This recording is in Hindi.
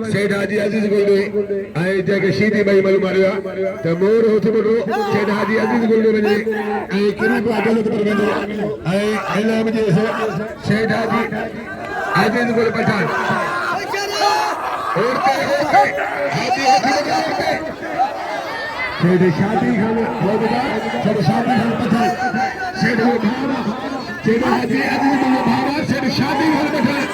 शेठ हाजी अजीज गोल्डे आए जगह शीदी भाई मालूम मारिया तो मोर होते बोलो शेठ हाजी अजीज गोल्डे बने आए किरण को अदालत पर बने आए एला मुझे शेठ हाजी अजीज गोल्डे पठान और हाजी होते शेठ शादी खान होगा शेठ शादी खान पठान शेठ हो भावा शेठ हाजी अजीज गोल्डे भावा शेठ शादी खान पठान